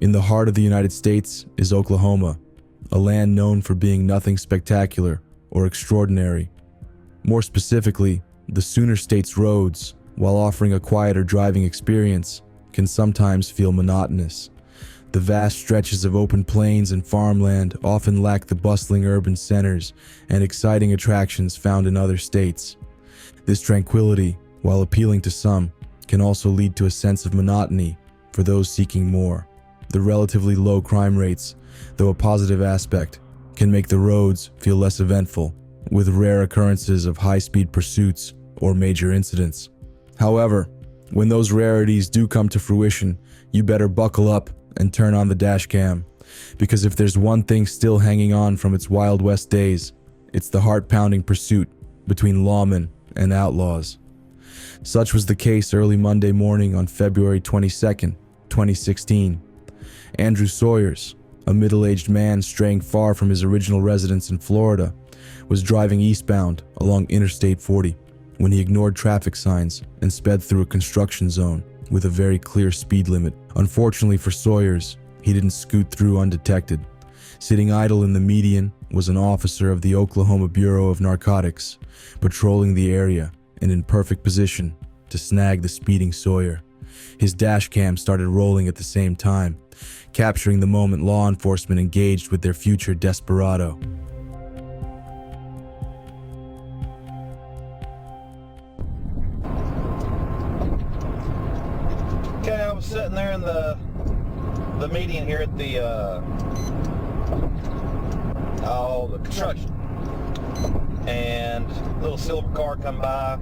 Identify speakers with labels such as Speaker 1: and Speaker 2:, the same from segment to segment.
Speaker 1: In the heart of the United States is Oklahoma, a land known for being nothing spectacular or extraordinary. More specifically, the Sooner State's roads, while offering a quieter driving experience, can sometimes feel monotonous. The vast stretches of open plains and farmland often lack the bustling urban centers and exciting attractions found in other states. This tranquility, while appealing to some, can also lead to a sense of monotony for those seeking more. The relatively low crime rates, though a positive aspect, can make the roads feel less eventful, with rare occurrences of high-speed pursuits or major incidents. However, when those rarities do come to fruition, you better buckle up and turn on the dashcam, because if there's one thing still hanging on from its Wild West days, it's the heart-pounding pursuit between lawmen and outlaws. Such was the case early Monday morning on February 22nd, 2016. Andrew Sawyers, a middle-aged man straying far from his original residence in Florida, was driving eastbound along Interstate 40 when he ignored traffic signs and sped through a construction zone with a very clear speed limit. Unfortunately for Sawyers, he didn't scoot through undetected. Sitting idle in the median was an officer of the Oklahoma Bureau of Narcotics, patrolling the area and in perfect position to snag the speeding Sawyer. His dash cam started rolling at the same time, capturing the moment law enforcement engaged with their future desperado.
Speaker 2: Okay, I was sitting there in the median here at the construction, and a little silver car come by.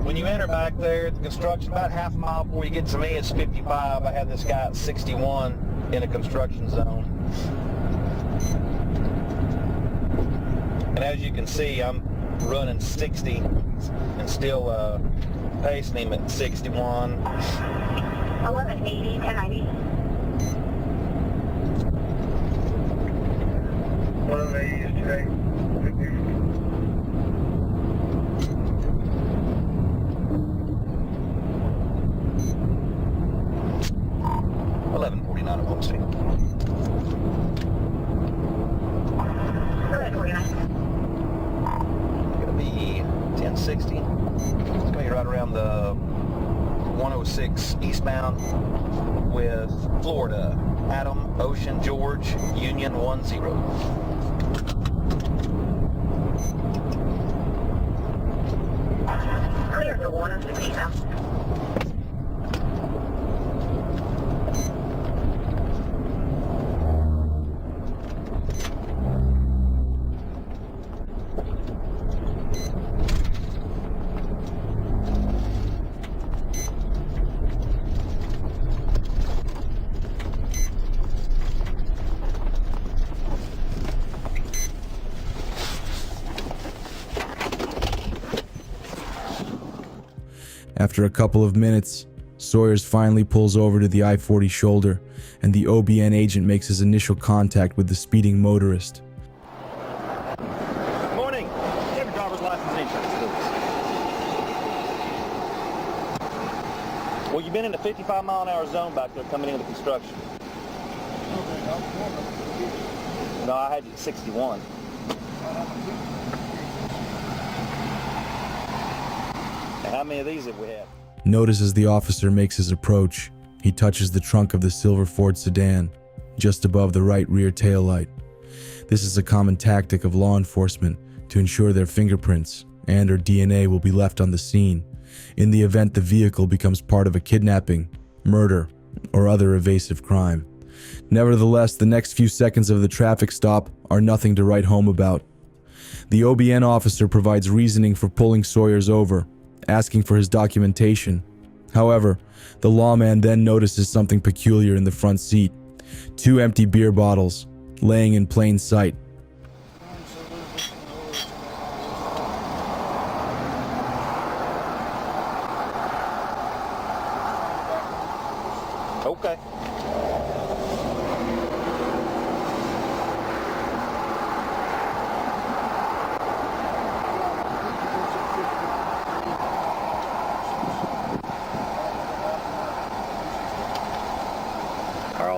Speaker 2: When you enter back there at the construction, about half a mile before you get to me, it's 55. I had this guy at 61 in a construction zone. And as you can see, I'm running 60 and still pacing him at 61.
Speaker 3: 1180, 1090. 1180 is today.
Speaker 2: 1149 at Homestead.
Speaker 3: 1149.
Speaker 2: Gonna be 1060. It's gonna be right around the 106 eastbound with Florida, Adam, Ocean, George, Union 10.
Speaker 3: Clear for 160 now.
Speaker 1: After a couple of minutes, Sawyers finally pulls over to the I-40 shoulder, and the OBN agent makes his initial contact with the speeding motorist.
Speaker 2: Good morning. Have your driver's license and insurance, please. Well, you've been in the 55-mile-an-hour zone back there coming into construction. No, I had you at 61. And how many of these have we had?
Speaker 1: Notice as the officer makes his approach, he touches the trunk of the silver Ford sedan, just above the right rear taillight. This is a common tactic of law enforcement to ensure their fingerprints and/or DNA will be left on the scene in the event the vehicle becomes part of a kidnapping, murder, or other evasive crime. Nevertheless, the next few seconds of the traffic stop are nothing to write home about. The OBN officer provides reasoning for pulling Sawyers over, asking for his documentation. However, the lawman then notices something peculiar in the front seat: 2 empty beer bottles laying in plain sight.
Speaker 2: Okay.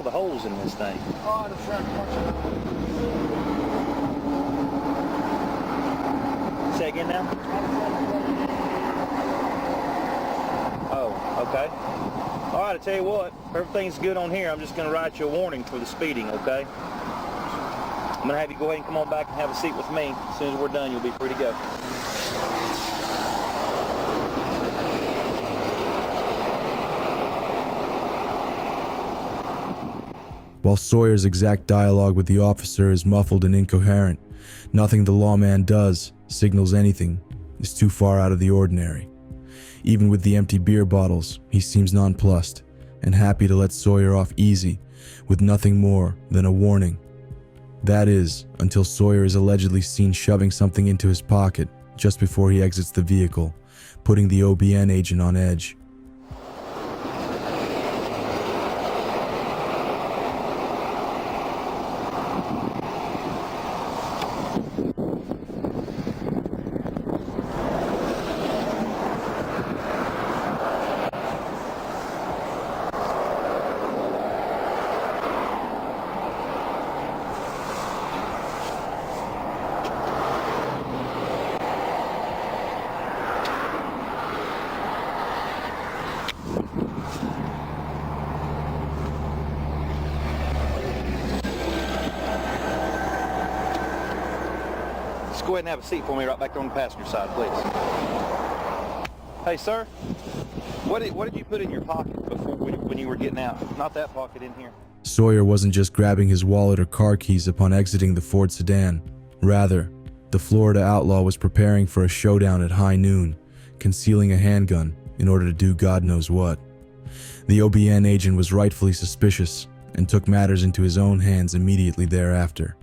Speaker 2: all the holes in this thing?
Speaker 4: Oh, the front part.
Speaker 2: Say again now? Oh, okay. All right, I tell you what, if everything's good on here, I'm just going to write you a warning for the speeding, okay? I'm going to have you go ahead and come on back and have a seat with me. As soon as we're done, you'll be free to go.
Speaker 1: While Sawyer's exact dialogue with the officer is muffled and incoherent, nothing the lawman does signals anything is too far out of the ordinary. Even with the empty beer bottles, he seems nonplussed and happy to let Sawyer off easy with nothing more than a warning. That is, until Sawyer is allegedly seen shoving something into his pocket just before he exits the vehicle, putting the OBN agent on edge.
Speaker 2: Just go ahead and have a seat for me right back there on the passenger side, please. Hey, sir, what did you put in your pocket before when you were getting out? Not that pocket in here.
Speaker 1: Sawyer wasn't just grabbing his wallet or car keys upon exiting the Ford sedan. Rather, the Florida outlaw was preparing for a showdown at high noon, concealing a handgun in order to do God knows what. The OBN agent was rightfully suspicious and took matters into his own hands immediately thereafter.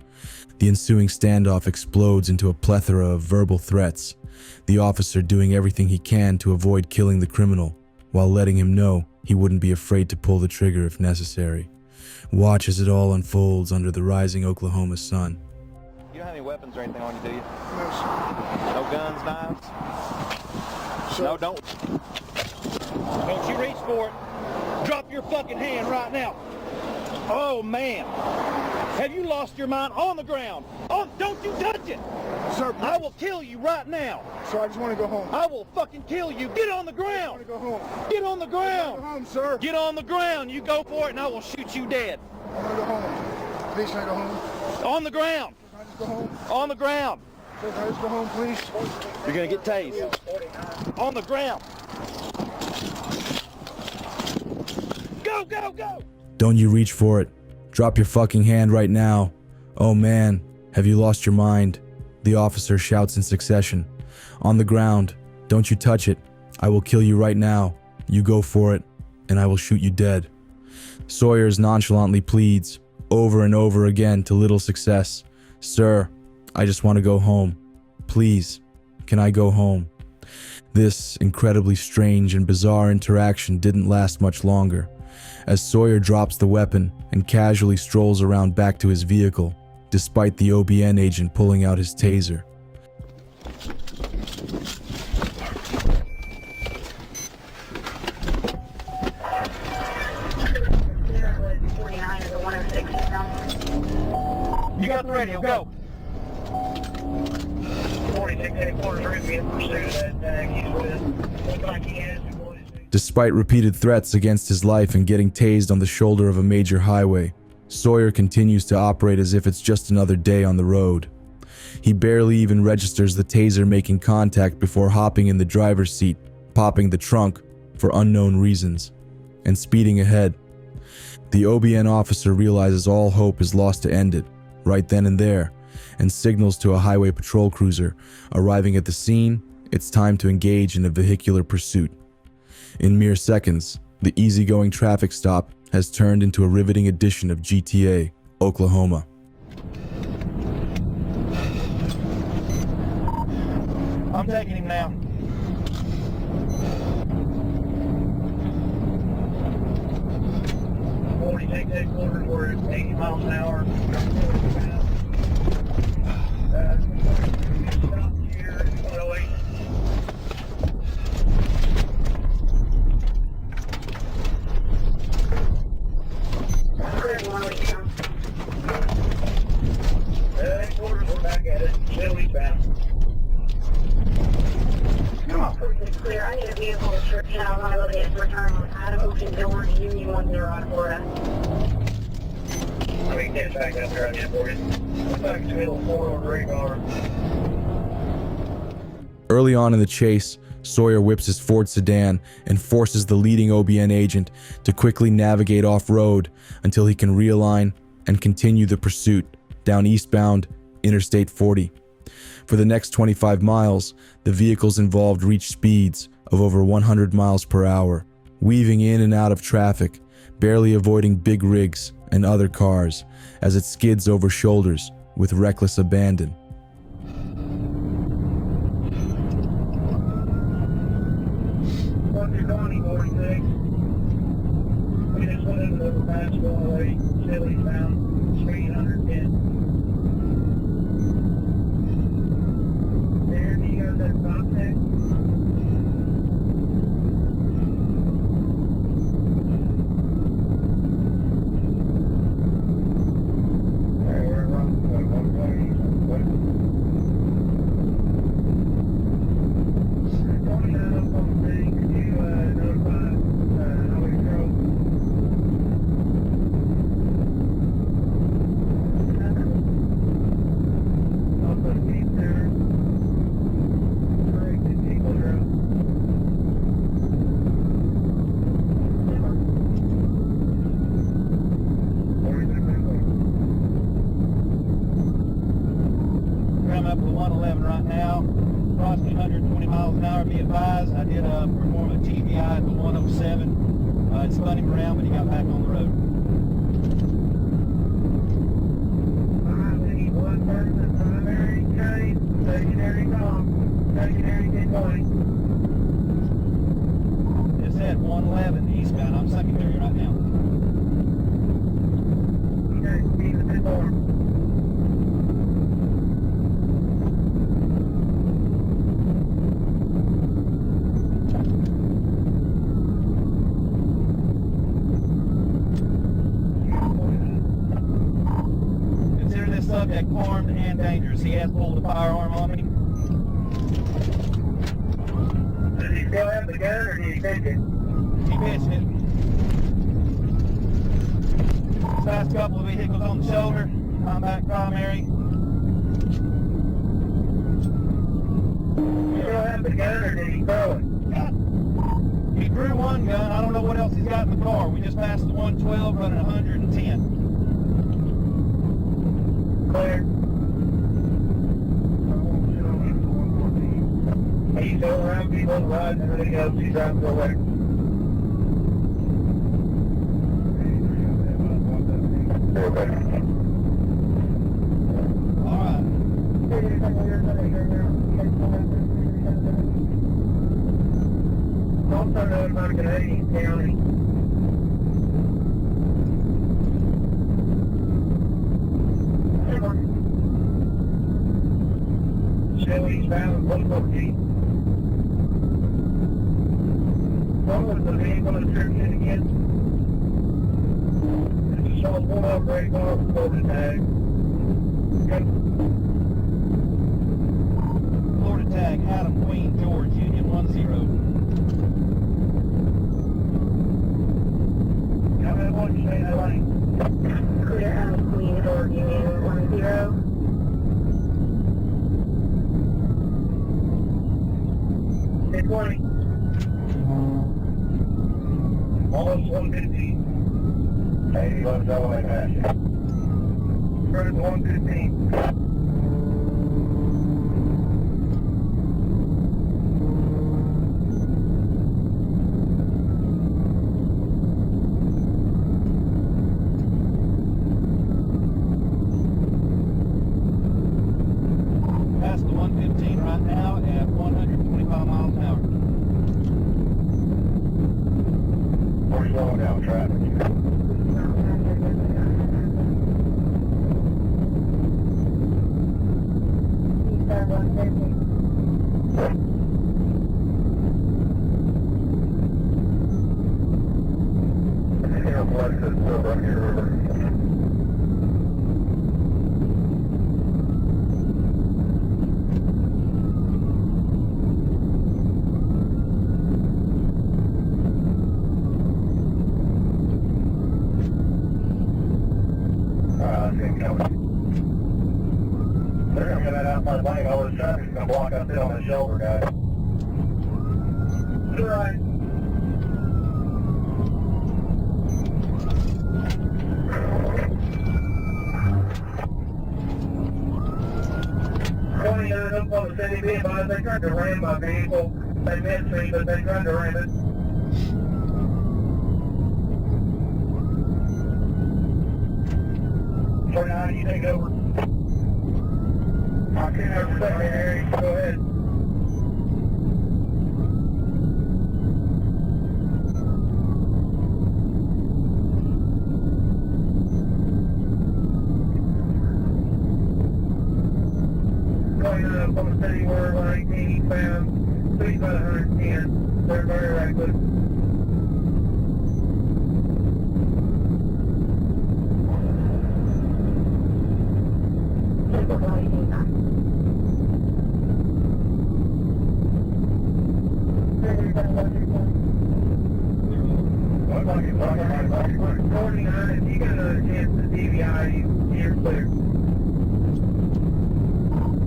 Speaker 1: The ensuing standoff explodes into a plethora of verbal threats, the officer doing everything he can to avoid killing the criminal, while letting him know he wouldn't be afraid to pull the trigger if necessary. Watch as it all unfolds under the rising Oklahoma sun.
Speaker 2: You don't have any weapons or anything on you, do you?
Speaker 4: No, sir.
Speaker 2: No guns, knives?
Speaker 4: Sir.
Speaker 2: No, don't you reach for it. Drop your fucking hand right now. Oh, man. Have you lost your mind? On the ground. Oh, don't you touch it.
Speaker 4: Sir,
Speaker 2: I will kill you right now.
Speaker 4: sir, I just want to go home.
Speaker 2: I will fucking kill you. Get on the
Speaker 4: I
Speaker 2: ground.
Speaker 4: want to go home.
Speaker 2: Get on the
Speaker 4: Go
Speaker 2: ground.
Speaker 4: home, sir.
Speaker 2: Get on the ground. You go for it and I will shoot you dead.
Speaker 4: I want to go home. Please, can I go home?
Speaker 2: On the ground.
Speaker 4: Can I just go home?
Speaker 2: On the ground.
Speaker 4: Sir, can I just go home, please?
Speaker 2: You're going to get tased. On the ground. Go, go, go.
Speaker 1: Don't you reach for it. Drop your fucking hand right now. Oh man, have you lost your mind? The officer shouts in succession. On the ground. Don't you touch it. I will kill you right now. You go for it, and I will shoot you dead. Sawyers nonchalantly pleads, over and over again to little success. Sir, I just want to go home. Please, can I go home? This incredibly strange and bizarre interaction didn't last much longer, as Sawyer drops the weapon and casually strolls around back to his vehicle, despite the OBN agent pulling out his taser.
Speaker 2: You got the radio. Go.
Speaker 3: 46 headquarters are going to be in pursuit of that he's with. Looks like he has.
Speaker 1: Despite repeated threats against his life and getting tased on the shoulder of a major highway, Sawyer continues to operate as if it's just another day on the road. He barely even registers the taser making contact before hopping in the driver's seat, popping the trunk for unknown reasons, and speeding ahead. The OBN officer realizes all hope is lost to end it, right then and there, and signals to a highway patrol cruiser. Arriving at the scene, it's time to engage in a vehicular pursuit. In mere seconds, the easygoing traffic stop has turned into a riveting edition of GTA, Oklahoma.
Speaker 2: I'm taking him now.
Speaker 3: Headquarters were at 80 miles an hour. Stop here, 108. 31 eastbound. Headquarters, we're back at it. Still eastbound.
Speaker 4: Come on.
Speaker 3: It's clear. I need a vehicle description. I want to look at return out of Ocean Village, Union 10 on Florida. I mean, get back up there on that for you. Back to middle 4 on radar.
Speaker 1: Early on in the chase, Sawyer whips his Ford sedan and forces the leading OBN agent to quickly navigate off-road until he can realign and continue the pursuit down eastbound Interstate 40. For the next 25 miles, the vehicles involved reach speeds of over 100 miles per hour, weaving in and out of traffic, barely avoiding big rigs and other cars as it skids over shoulders with reckless abandon.
Speaker 3: What's your 2046? We just went into the overpass going away, still eastbound, speed 110. There, do you got that stop check? We're around 120. 29 up on the thing. Could you notify how we drove? I'll put a beep there. Corrected people drove.
Speaker 2: I'm up to 111 right now, approximately 120 miles an hour. Be advised, I did perform a TBI at the 107. It spun him around, but he got back on the road.
Speaker 3: Alright, we need one person, primary chase, secondary Tom, secondary 1020.
Speaker 2: It said 111 eastbound. I'm secondary right now.
Speaker 3: Okay, speed is 10
Speaker 2: Consider this subject armed and dangerous. He has pulled a firearm on me.
Speaker 3: Does he still have the gun or did he take it?
Speaker 2: He pitched it. Last couple of vehicles on the shoulder. Combat primary.
Speaker 3: You still have the gun or did he throw it?
Speaker 2: He drew one gun. I don't know what else he's got in the car. We just passed the 112 running 110.
Speaker 3: Clear. He's still around people, riding, everything else, he's driving away. Okay.
Speaker 2: All right.
Speaker 3: Don't turn over by Canadian County. Still eastbound, 114. What was the vehicle description again? It's a soft one-off brake car with Florida tag. Yep.
Speaker 2: Florida tag, Adam Queen, George, Union 10.
Speaker 3: How many ones you say in that lane?
Speaker 5: Clear out of Queen, George, Union 10.
Speaker 3: 1020. Almost 115. Hey, let's go like that. Running 115.
Speaker 2: Past the 115 right now at 125 miles an hour.
Speaker 3: We're slowing down traffic.
Speaker 5: Eastbound 113.
Speaker 3: Airplane is still right here. They're gonna get that outside lane, all this traffic's gonna block up there on the shoulder, guys. Right. Up on the city, be advised, they tried to ram my vehicle. They missed me, but they tried to ram it. Now you take over. I can't have a second area. Go ahead. Up on the city where 118 found. City's about 110. They're very reckless. If you got a chance to DVI, you're clear.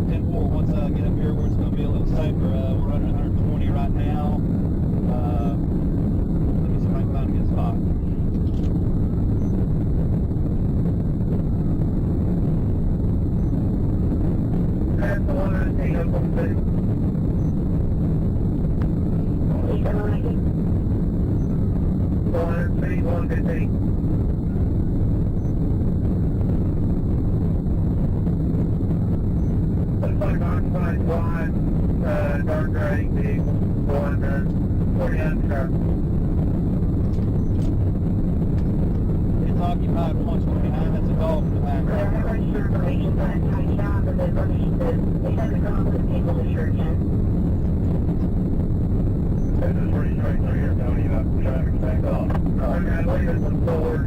Speaker 2: 10-4, once I get up here where it's going to be a little safer, we're running 120 right now. Let me see if I can find a good spot.
Speaker 3: That's the 119 up on the city. Speed 115. Looks like an occupied wide, dark gray vehicle going 49 truck.
Speaker 2: It's occupied 129, that's a golf in the background.
Speaker 5: I'm not sure information, but I shot the information that they haven't gone with the people to church yet.
Speaker 3: This is pretty straight through here, Tony. The traffic's backed off. Okay, I believe this one's forward.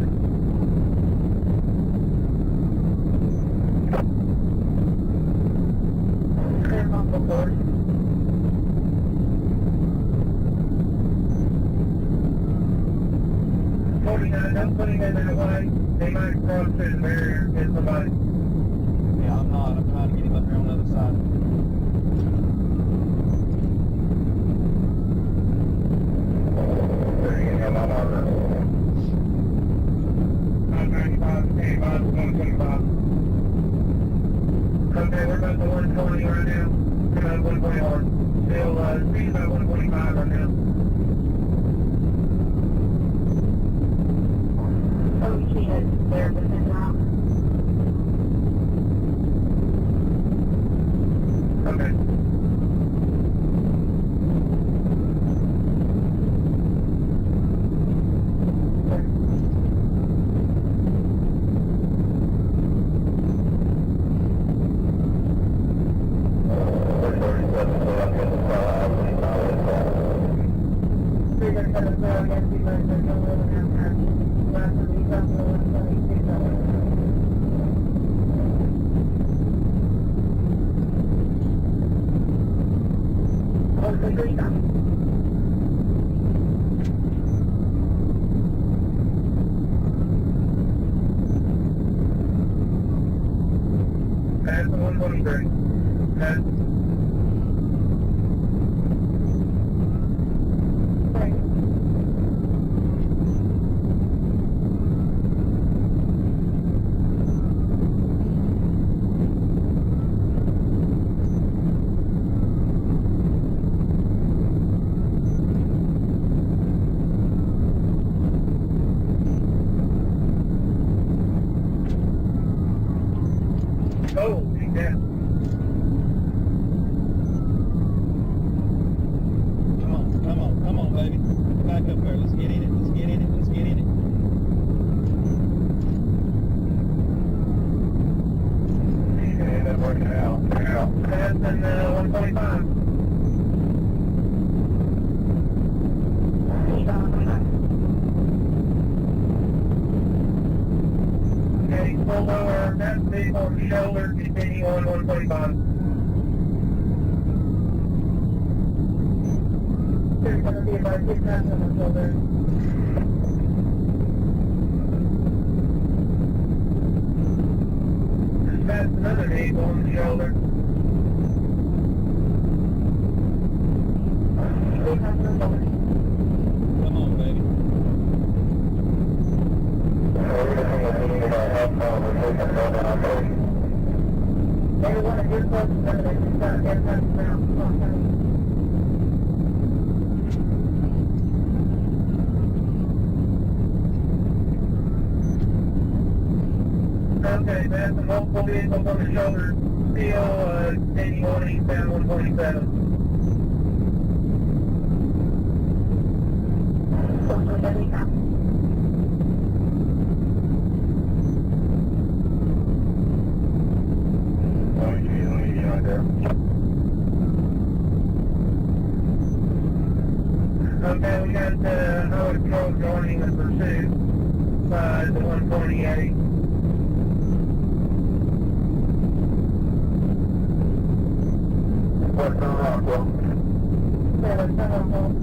Speaker 5: Clear off the board.
Speaker 3: Don't put him in that way. They might cross through the barrier and hit somebody.
Speaker 2: Yeah, I'm not. I'm trying to get him up here on the other side.
Speaker 3: Okay, we're about to 120 right now. We're about 121. Still, speed's about 125 right now.
Speaker 5: Oh, she is there within now.
Speaker 3: Okay. Pass the 123. Pass. Oh, yeah.
Speaker 2: Come on, baby. Back up there. Let's get in it. Let's get in it. Let's get in it.
Speaker 3: Yeah, that's working out. Pass in 125. Okay, pull over. That's the vehicle on the shoulder. Continue on 125.
Speaker 5: There's going to be about 6 times on the shoulder.
Speaker 3: That's another vehicle on the shoulder.
Speaker 5: 300 over.
Speaker 2: Come on, baby.
Speaker 5: Everyone at your close together, they just got everything around. Come on, guys.
Speaker 3: Okay, that's the multiple vehicles on the shoulder. Still 81 eastbound 127.
Speaker 5: Social Media Cop.
Speaker 3: Okay, we got highway patrol joining the pursuit by the 128. What's the Rockwell?
Speaker 5: Yeah, let's turn on hold.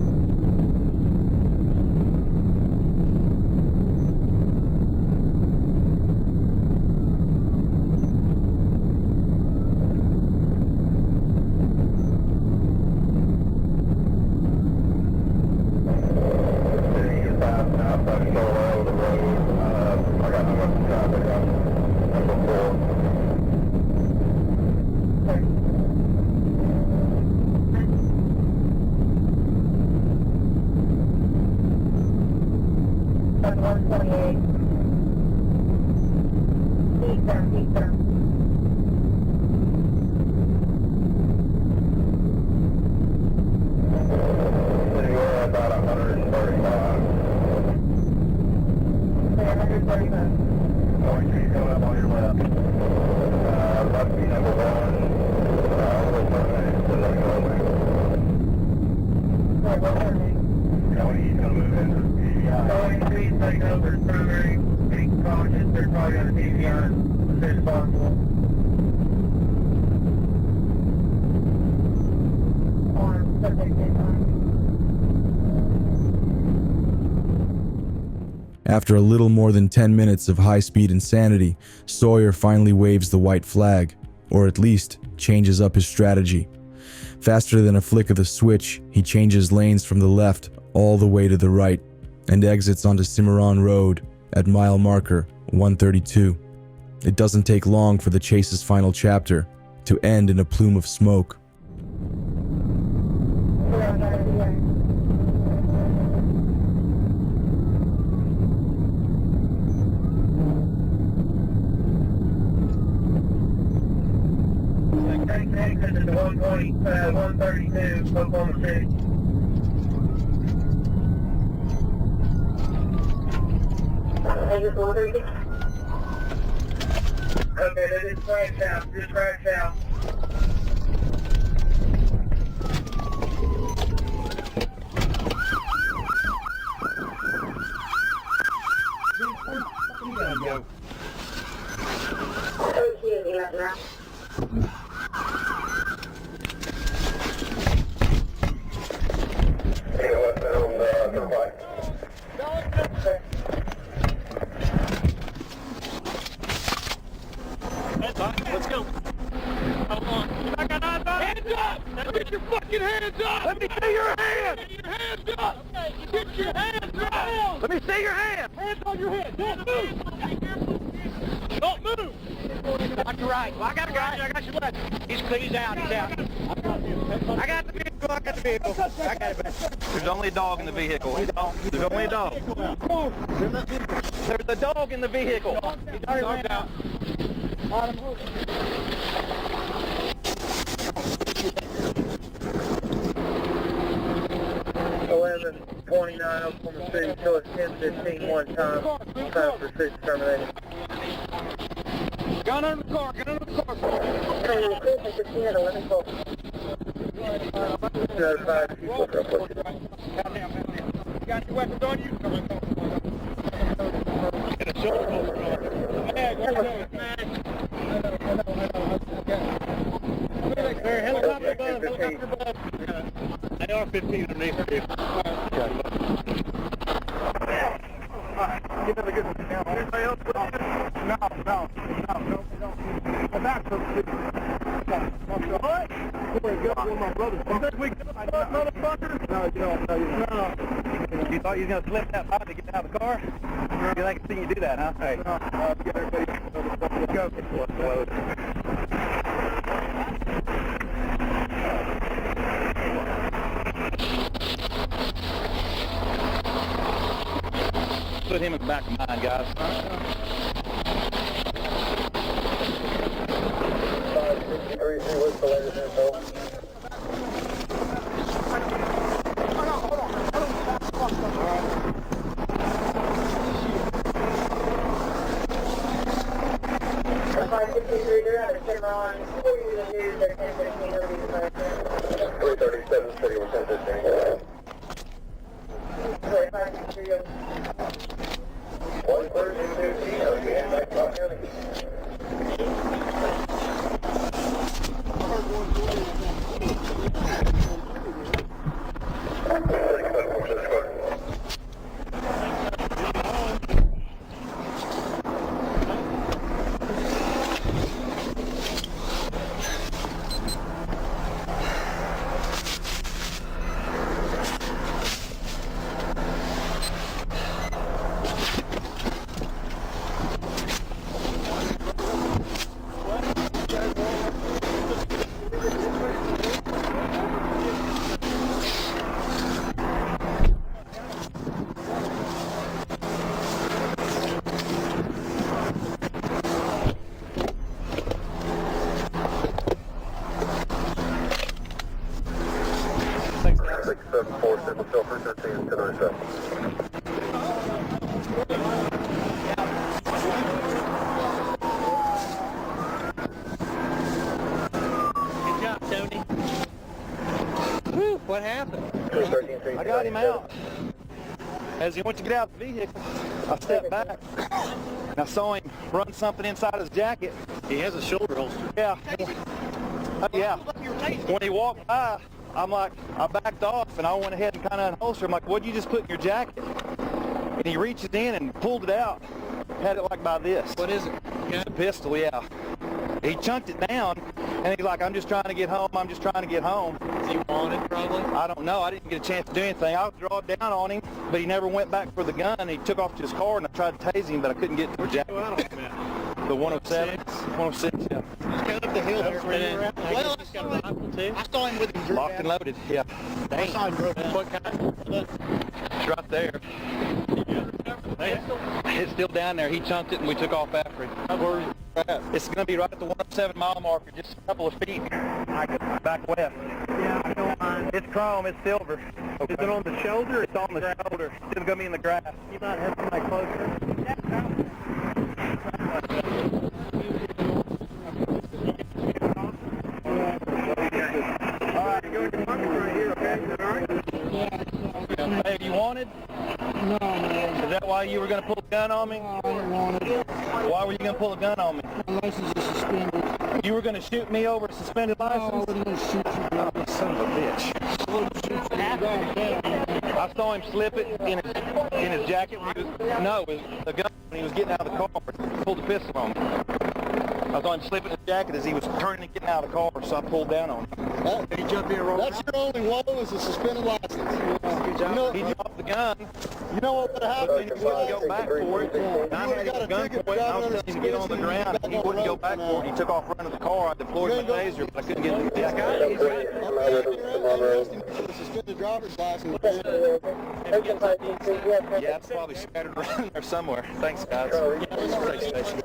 Speaker 5: That's 128. Eastern.
Speaker 3: You're about 135.
Speaker 5: 135.
Speaker 3: Going to be coming up on your left. Must be number one. We'll terminate to the highway.
Speaker 5: Yeah, 130.
Speaker 3: County, he's going to move into the PVI. So please take over as primary. Be cautious. They're probably on the PVI as soon as possible.
Speaker 5: On subject deadline.
Speaker 1: After a little more than 10 minutes of high-speed insanity, Sawyer finally waves the white flag, or at least changes up his strategy. Faster than a flick of the switch, he changes lanes from the left all the way to the right and exits onto Cimarron Road at mile marker 132. It doesn't take long for the chase's final chapter to end in a plume of smoke.
Speaker 5: We're on that anyway.
Speaker 3: Take exit to 120, 132, Oklahoma City.
Speaker 5: Exit 130.
Speaker 3: Okay, they just crashed out. Just crashed out. You gotta go.
Speaker 5: OTA 11 now.
Speaker 3: Hey, what's on the bike?
Speaker 2: Let's go. Hold on. I got eyes on it. Hands up! Get your fucking hands up! Let me see your hands! Get your hands up! Okay. Get your hands up! Let me see your hands! Hands on your head! Don't move! Don't move! On your right. Well, I got your left. He's out. He's out. I got the vehicle. I got it. There's only a dog in the vehicle. There's only a dog. There's a dog in the vehicle. He's already out.
Speaker 3: 11:29 Oklahoma City, so it's 10:15 one time. Time for pursuit terminated.
Speaker 2: Gun under the car.
Speaker 5: Turn on the cruise, 16 at 11 12.
Speaker 3: Notify the people real quick.
Speaker 2: You got your weapons on you? Get a shoulder holster on. Helicopter above. They are 15 underneath the vehicle.
Speaker 3: Get another good one. Anybody else put it in? No. The back hook. What? One of my brothers. You think we can motherfucker? No, you don't. You thought you was going to slip that pipe to get out of the car? You think I've seen you do that, huh? Hey. Get everybody. Go. Let's load. Put him in the back of mine, guys. What's the latest info?
Speaker 5: They're out of Cimarron. Before you even do, they're 10-15 over the fire.
Speaker 3: 337, 31, 10-15.
Speaker 5: 4563.
Speaker 3: 1-3-2-2, okay, back to Rock County.
Speaker 2: What happened?
Speaker 3: I got him out. As he went to get out of the vehicle, I stepped back and I saw him run something inside his jacket.
Speaker 2: He has a shoulder holster.
Speaker 3: Yeah. Yeah. When he walked by, I'm like, I backed off and I went ahead and kind of unholstered. I'm like, what'd you just put in your jacket? And he reaches in and pulled it out. Had it like by this.
Speaker 2: What is it?
Speaker 3: It's a pistol, yeah. He chunked it down and he's like, I'm just trying to get home. I'm just trying to get home.
Speaker 2: Is he wanted, probably?
Speaker 3: I don't know. I didn't get a chance to do anything. I drawed down on him, but he never went back for the gun. He took off to his car, and I tried to tase him, but I couldn't get to the jacket.
Speaker 2: Go out on him at?
Speaker 3: The 107? 106, yeah.
Speaker 2: He's kind of up the hill there. Well, he's got a rifle, too.
Speaker 6: I saw him with him.
Speaker 3: Locked and loaded, yeah.
Speaker 6: I saw him broke.
Speaker 2: What kind? Look.
Speaker 3: It's right there. It's still down there. He chunked it, and we took off after him.
Speaker 2: Where is it at?
Speaker 3: It's going to be right at the 107 mile marker, just a couple of feet. Back west.
Speaker 6: Yeah, I know mine.
Speaker 3: It's chrome. It's silver.
Speaker 6: Is it on the shoulder?
Speaker 3: It's on the shoulder. It's going to be in the grass.
Speaker 6: You might have somebody closer.
Speaker 3: All right, go to your pocket right here, okay? Is that all right? Hey, you wanted?
Speaker 4: No, man.
Speaker 3: Is that why you were going to pull a gun on me?
Speaker 4: I didn't want it.
Speaker 3: Why were you going to pull a gun on me?
Speaker 4: My license is suspended.
Speaker 3: You were going to shoot me over a suspended
Speaker 4: No, I
Speaker 3: license?
Speaker 4: wasn't going to shoot you, bro.
Speaker 3: Oh, son of a bitch.
Speaker 4: I wouldn't shoot you.
Speaker 3: I saw him slip it in his jacket when he was, no, it was a gun when he was getting out of the car. He pulled the pistol on me. I saw him slip it in his jacket as he was turning and getting out of the car, so I pulled down on him.
Speaker 6: Did he jump in wrong? That's your only woe is a suspended license. You know,
Speaker 3: He dropped the gun.
Speaker 6: you know what would have happened?
Speaker 3: He wouldn't go back for it. I had a gun point. I was telling him to get on the ground. He wouldn't go back for it. He took off running the car. I deployed my taser, but I couldn't get in the jacket.
Speaker 6: Suspended driver's license.
Speaker 3: Yeah, it's probably scattered around there somewhere. Thanks, guys. Thanks, station.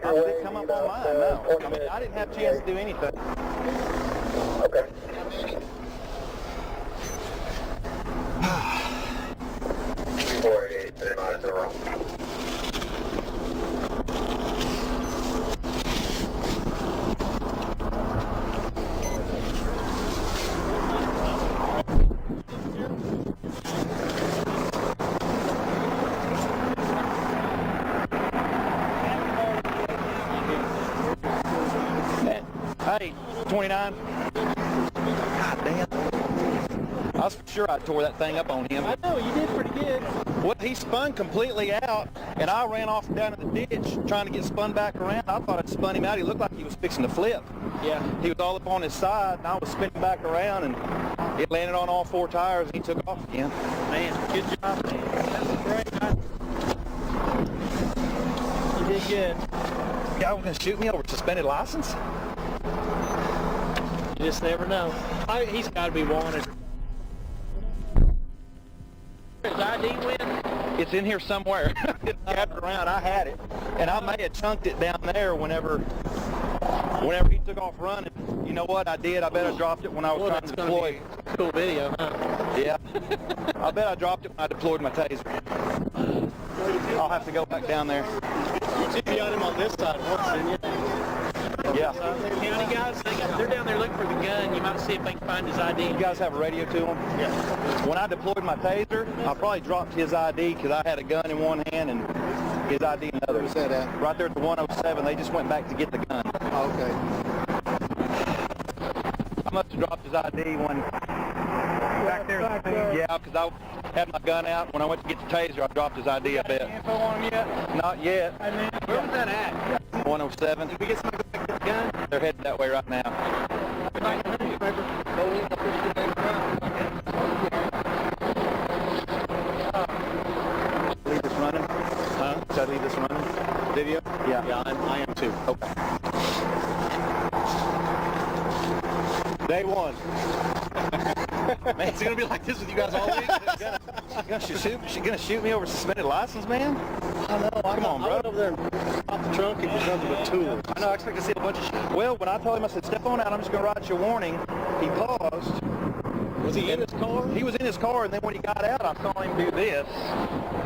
Speaker 3: I didn't come up on mine, no. I mean, I didn't have a chance to do anything. Okay. Hey, 29. God damn.
Speaker 2: I was sure I tore that thing up on him.
Speaker 7: I know, you did pretty good.
Speaker 2: Well, he spun completely out, and I ran off down in the ditch trying to get spun back around. I thought I'd spun him out. He looked like he was fixing to flip.
Speaker 7: Yeah.
Speaker 2: He was all up on his side, and I was spinning back around, and it landed on all 4 tires, and he took off again.
Speaker 7: Man, good job, man. That was great. You did good.
Speaker 2: Guy was going to shoot me over suspended license?
Speaker 7: You just never know. He's got to be wanted. His ID win?
Speaker 2: It's in here somewhere. It's gathered around. I had it, and I may have chunked it down there whenever he took off running. You know what? I did. I bet I dropped it when I was trying to deploy.
Speaker 7: A cool video, huh?
Speaker 2: Yeah. I bet I dropped it when I deployed my taser. I'll have to go back down there.
Speaker 7: You got him on this side once, didn't you?
Speaker 2: Yeah.
Speaker 7: County guys, they're down there looking for the gun. You might see if they can find his ID.
Speaker 2: You guys have a radio to him?
Speaker 7: Yeah.
Speaker 2: When I deployed my taser, I probably dropped his ID because I had a gun in one hand and his ID in the other.
Speaker 6: Where's that at?
Speaker 2: Right there at the 107. They just went back to get the gun.
Speaker 6: Oh, okay.
Speaker 2: I must have dropped his ID when... Back there? Yeah, because I had my gun out. When I went to get the taser, I dropped his ID, I bet.
Speaker 7: Info on him yet?
Speaker 2: Not yet.
Speaker 7: Where was that at?
Speaker 2: 107.
Speaker 7: Did we get somebody to get the gun?
Speaker 2: They're headed that way right now. Leave this running? Huh? Should I leave this running? Video? Yeah.
Speaker 7: Yeah, I am too.
Speaker 2: Okay.
Speaker 6: Day one.
Speaker 2: Man, it's gonna be like this with you guys all week. She's gonna shoot me over suspended license, man.
Speaker 6: I know.
Speaker 2: Come on,
Speaker 6: I
Speaker 2: bro.
Speaker 6: went over there and popped the trunk and was nothing but tools.
Speaker 2: I know. I expect to see a bunch of shit. Well, when I told him, I said, "Step on out. I'm just gonna write you a warning." He paused.
Speaker 6: Was he in his car?
Speaker 2: He was in his car, and then when he got out, I saw him do this.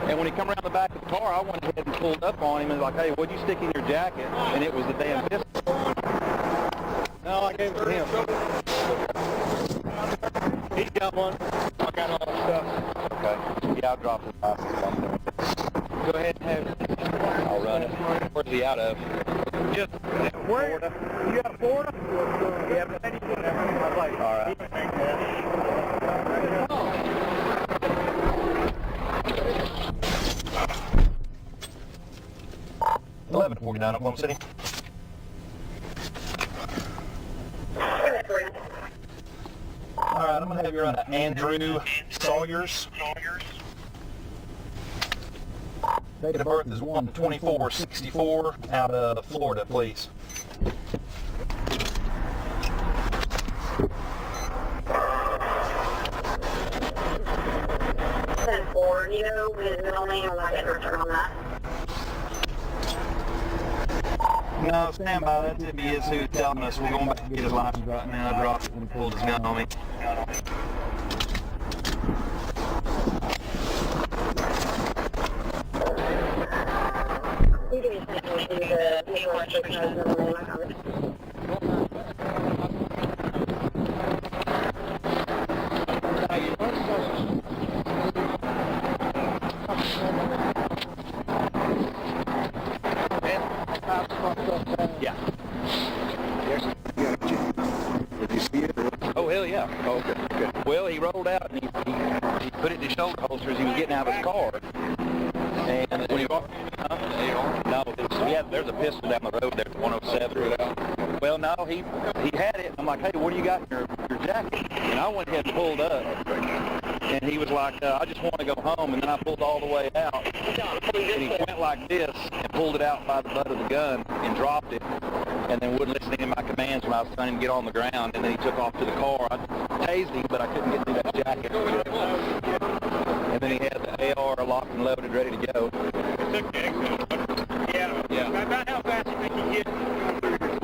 Speaker 2: And when he come around the back of the car, I went ahead and pulled up on him and was like, "Hey, what'd you stick in your jacket?" And it was the damn pistol.
Speaker 6: No, I gave it to him. He's got one. I got all the stuff.
Speaker 2: Okay. Yeah, I'll drop his license on him. Go ahead and have it. I'll run it. Where's he out of? Just Florida.
Speaker 6: You got Florida?
Speaker 2: Yeah, but all right. 1149 Oklahoma City. Alright, I'm going to have you run an Andrew Sawyers. Date of birth is 1/24/64 out of Florida, please.
Speaker 5: Or, you know, his middle name, I'm not getting a return on that.
Speaker 2: No, stand by. That's if he is who's telling us. We're going back to get his license right now. I dropped it when he pulled his gun on me.
Speaker 5: You can just take me to the vehicle registration of his middle name, I found it.
Speaker 2: Yeah.
Speaker 6: Did you see it?
Speaker 2: Oh, hell yeah.
Speaker 6: Oh, okay, good.
Speaker 2: Well, he rolled out and he put it in his shoulder holster as he was getting out of his car. And when he walked, no, there's a pistol down the road there at 107. Well, no, he had it. I'm like, hey, what do you got in your jacket? And I went ahead and pulled up. And he was like, I just want to go home. And then I pulled all the way out. And he went like this and pulled it out by the butt of the gun and dropped it. And then wouldn't listen to any of my commands when I was telling him to get on the ground. And then he took off to the car. I tased him, but I couldn't get through that jacket. And then he had the AR locked and loaded, ready to go. Yeah.
Speaker 7: About how fast you think you get?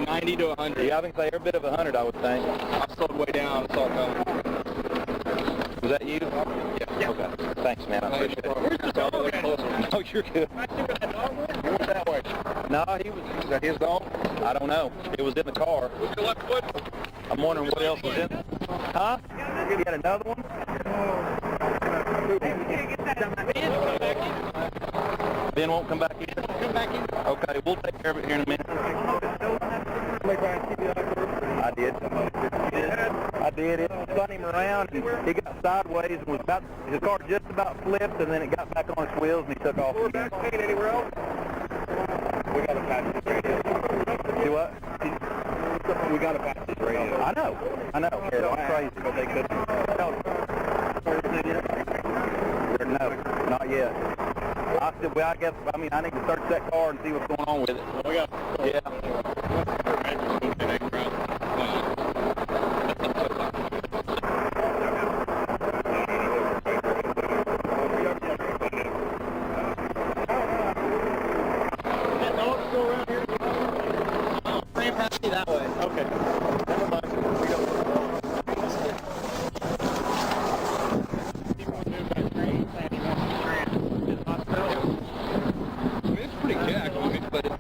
Speaker 7: 90 to 100.
Speaker 2: Yeah, I think they're a bit of 100, I would think.
Speaker 7: I slowed way down and saw it coming.
Speaker 2: Was that you? Yeah. Okay. Thanks, man. I appreciate it.
Speaker 7: Where's the dog?
Speaker 2: No, you're good.
Speaker 7: I took that dog with.
Speaker 2: He went that way. No, was that his dog? I don't know. It was in the car.
Speaker 7: What's your left foot?
Speaker 2: I'm wondering what else was in it. Huh? You got another one? Ben won't come back in?
Speaker 7: Come back in.
Speaker 2: Okay, we'll take care of it here in a minute. I did. It spun him around and he got sideways and was about, his car just about flipped, and then it got back on its wheels and he took off.
Speaker 3: We're back paint anywhere else?
Speaker 2: We got to patch his radio. Do what? We got to patch his radio. I know. It's crazy, but they couldn't. No, not yet. I said, well, I need to search that car and see what's going on with it. Yeah.
Speaker 7: That way. Okay. Never mind. We don't.
Speaker 2: It's pretty jacked, but it's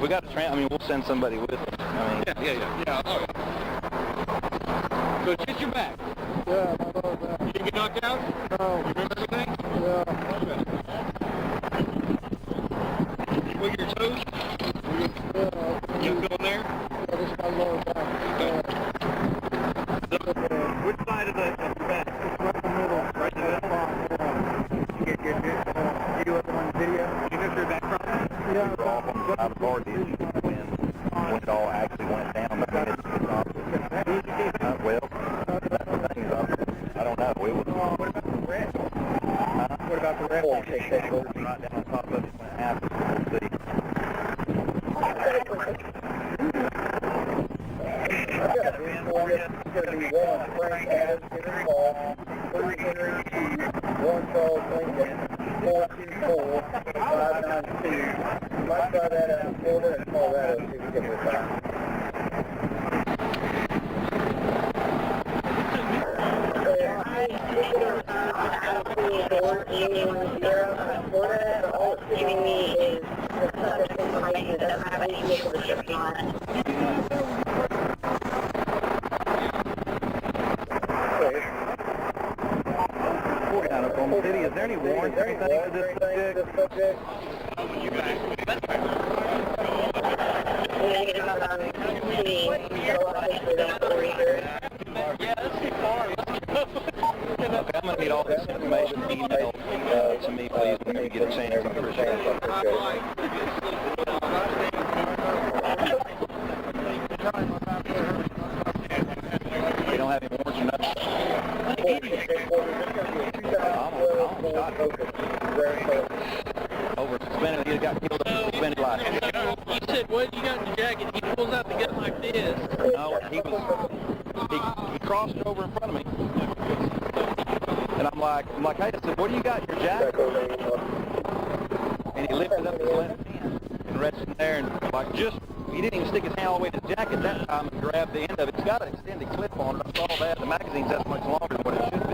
Speaker 2: we got a we'll send somebody with us. Yeah. Oh, yeah. So it's just your back.
Speaker 3: Yeah, my lower back.
Speaker 2: You didn't get knocked out?
Speaker 3: No.
Speaker 2: You remember everything?
Speaker 3: Yeah.
Speaker 2: You wiggle your toes?
Speaker 3: Yeah.
Speaker 2: You feel there?
Speaker 3: Yeah, this is my lower back.
Speaker 2: Which side of the back?
Speaker 3: Right in the middle.
Speaker 2: Right in the middle? You do it on video? You know your back problem?
Speaker 3: Yeah.
Speaker 2: I was bored when it all actually went down. But it's well, that's the thing. I don't know. What about the rest? What about the rest? Right down on top of it when it happens. We'll see.
Speaker 3: It's going to be 1 Frank Adams, Henry Paul, 3 Henry Q, 1 Charles Lincoln, 424, 592. You might try that out in Florida and Colorado, see if you can refine. Florida, all it's giving me is the stuff that's in place that doesn't have any vehicle description on it.
Speaker 2: Oklahoma City, is there any warrants or anything for this subject? Okay, I'm going to need all this information emailed to me, please, whenever you get a chance. I appreciate it. You don't have any warrants or nothing? Over suspended, he got killed over suspended license.
Speaker 7: You said, what you got in your jacket? He pulls out the gun like this.
Speaker 2: No, he crossed over in front of me. And I'm like, hey, I said, what do you got in your jacket? And he lifted up his left hand and rested there and he didn't even stick his hand all the way to his jacket that time and grabbed the end of it. It's got an extended clip on it. I saw that. The magazine's that much longer than what it should be.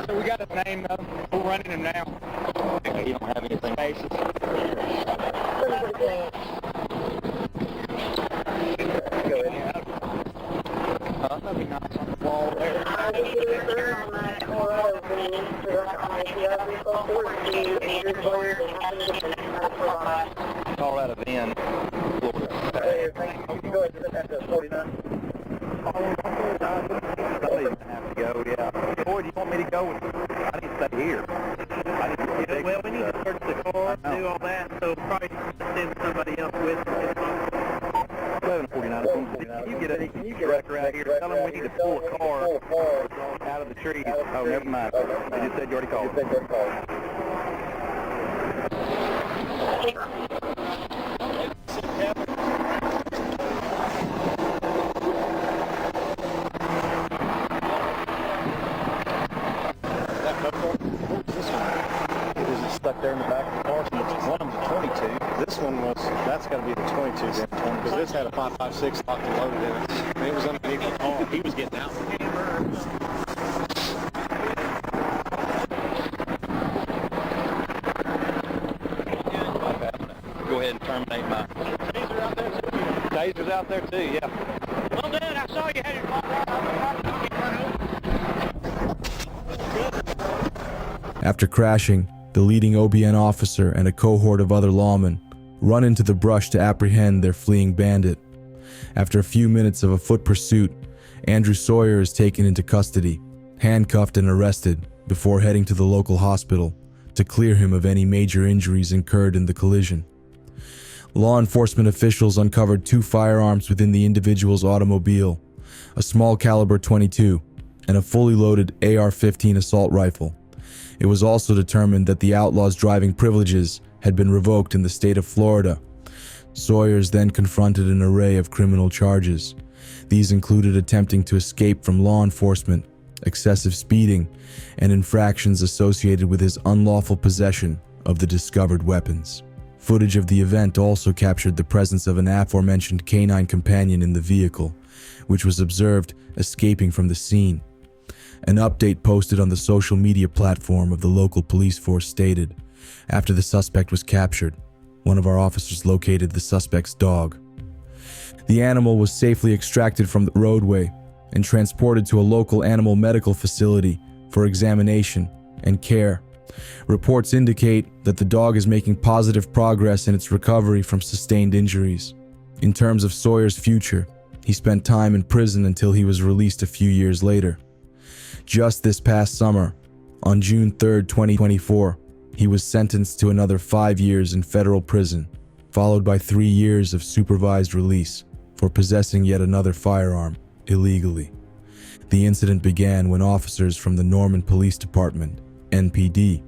Speaker 3: So we got his name though. We're running him now.
Speaker 2: You don't have anything basis.
Speaker 3: That'd be nice on the wall there.
Speaker 2: Colorado Van, Florida.
Speaker 3: You can go ahead and put that to 49.
Speaker 2: Somebody's going to have to go, yeah. Boy, do you want me to go with you? I need to stay here.
Speaker 7: Well, we need to search the car, do all that, so probably send somebody else with us.
Speaker 2: 1149. Can you get a director out here? Tell them we need to pull a car out of the trees. Oh, never mind. They just said you already called.
Speaker 8: Stuck there in the back of the car. One of them's a 22. This one was, that's got to be the 22 then, 22.
Speaker 6: just had a 5.56 locked and loaded in it. And it was underneath the car. He was getting out.
Speaker 2: Go ahead and terminate my...
Speaker 6: Taser out there too.
Speaker 2: Taser's out there too, yeah.
Speaker 7: Well, Dad, I saw you had your phone out.
Speaker 1: After crashing, the leading OBN officer and a cohort of other lawmen run into the brush to apprehend their fleeing bandit. After a few minutes of a foot pursuit, Andrew Sawyer is taken into custody, handcuffed and arrested before heading to the local hospital to clear him of any major injuries incurred in the collision. Law enforcement officials uncovered 2 firearms within the individual's automobile, a small caliber .22 and a fully loaded AR-15 assault rifle. It was also determined that the outlaw's driving privileges had been revoked in the state of Florida. Sawyers then confronted an array of criminal charges. These included attempting to escape from law enforcement, excessive speeding, and infractions associated with his unlawful possession of the discovered weapons. Footage of the event also captured the presence of an aforementioned canine companion in the vehicle, which was observed escaping from the scene. An update posted on the social media platform of the local police force stated, "After the suspect was captured, one of our officers located the suspect's dog." The animal was safely extracted from the roadway and transported to a local animal medical facility for examination and care. Reports indicate that the dog is making positive progress in its recovery from sustained injuries. In terms of Sawyer's future, he spent time in prison until he was released a few years later. Just this past summer, on June 3, 2024, he was sentenced to another 5 years in federal prison, followed by 3 years of supervised release for possessing yet another firearm illegally. The incident began when officers from the Norman Police Department, NPD,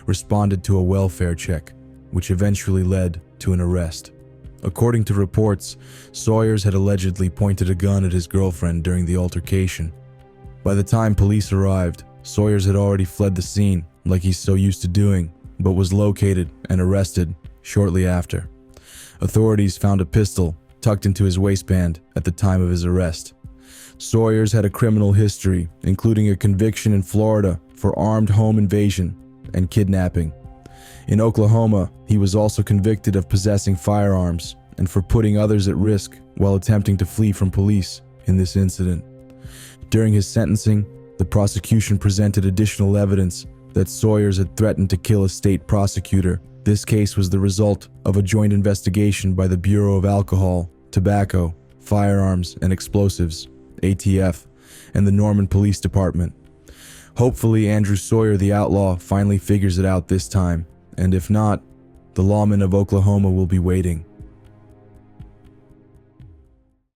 Speaker 1: responded to a welfare check, which eventually led to an arrest. According to reports, Sawyers had allegedly pointed a gun at his girlfriend during the altercation. By the time police arrived, Sawyers had already fled the scene, like he's so used to doing, but was located and arrested shortly after. Authorities found a pistol tucked into his waistband at the time of his arrest. Sawyers had a criminal history, including a conviction in Florida for armed home invasion and kidnapping. In Oklahoma, he was also convicted of possessing firearms and for putting others at risk while attempting to flee from police in this incident. During his sentencing, the prosecution presented additional evidence that Sawyers had threatened to kill a state prosecutor. This case was the result of a joint investigation by the Bureau of Alcohol, Tobacco, Firearms, and Explosives, ATF, and the Norman Police Department. Hopefully, Andrew Sawyer the outlaw finally figures it out this time, and if not, the lawmen of Oklahoma will be waiting.